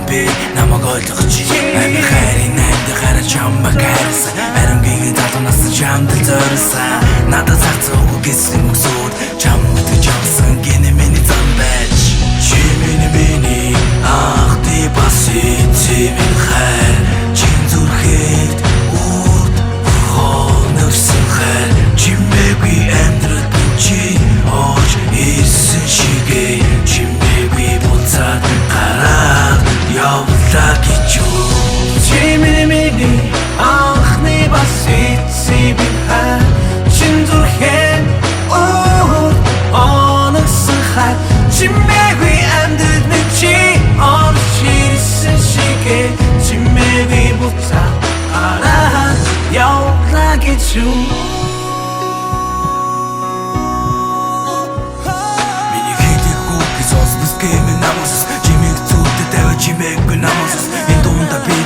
би намайг ойлгож амин хайрын найдаа хараа чамайг хайрсан харамгийн татнаас чамд зориулсан надад зарцуугүй гэсэн мөсөд чам мэдэж авсан гинэ миний зам байж чи миний ах ти баси минь хайр чин зүрхэд урд хоногсон хайр чимээгүй амьдрал чи ооч исэн шигээ чимээгүй буцаад гараад явлаа гэж юу чи миний анхны баси минь хайр чин зүрхэд урд хоногсон хайр чимээгүй амьдрал чи ооч исэн шигээ чимээгүй буцаад гараад явлаа гэж юу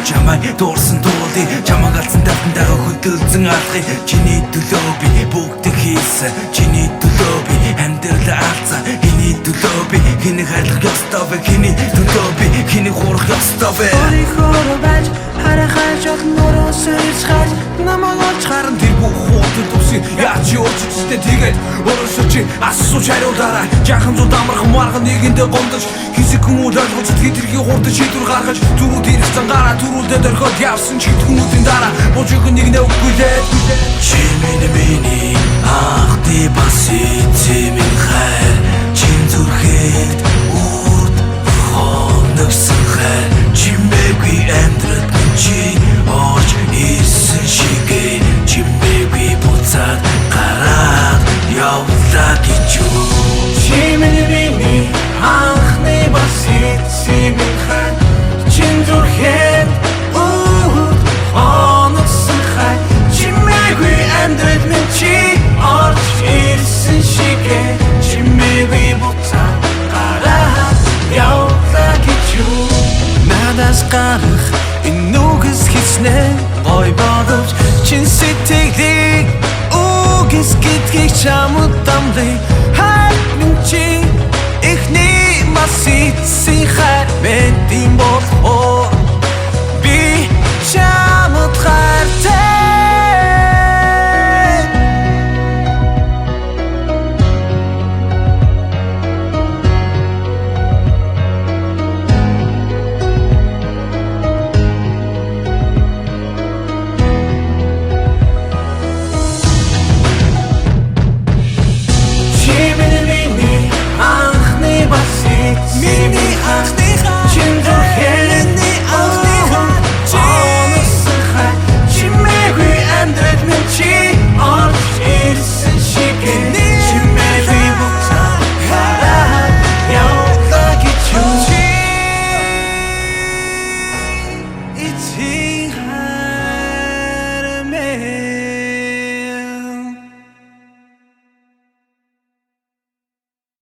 чамай дуурсан туулдыг чамайг алсан давтантайгаа хөдөлсөн алхыг чиний төлөө би бүгдийг хийсэн чиний төлөө би амьдралаа алцсан чиний төлөө би хэнийг хайрлах ёстой вэ чиний төлөө би хэнийг хуурах ёстой вэ өөрийнхөө байж харахаж олон өрөөсөж хаж намайг олж харан тэр бүх хуудад үсээ яаж юучтэй тэгээд өрөөсөө чи асууж хариулаарай жаахан зур дамархан мархан нэгэндээ гомдож хэсэг хүмүүс ойлгож тэдэрхий хурдан шийдвэр гаргаж түрүүд ирсэн гараа түрүүлдэ дөрхөд явсан чи хүмүүсийн дараа божиг нэг үгүлээд чи миний ах ти баси минь хайр чин зүрхэд урд хоногсон хайр чимээгүй амьдрал чи орж ирсэн шигээ чимээгүй буцаад гараад явлаа гэж юу чи миний анхны баси минь хайр чин зүрхэд урд хоногсон хайр чимээгүй амьдрал чи орж ирсэн шигээ чимээгүй буцаад гараад явлаа гэж юу надаас гарах нүгс хийснэ гой бодож чин сэтгэлийг үгс гэдгийг чамд дамлыг хайр минь чи эхний масит си хайр мэдим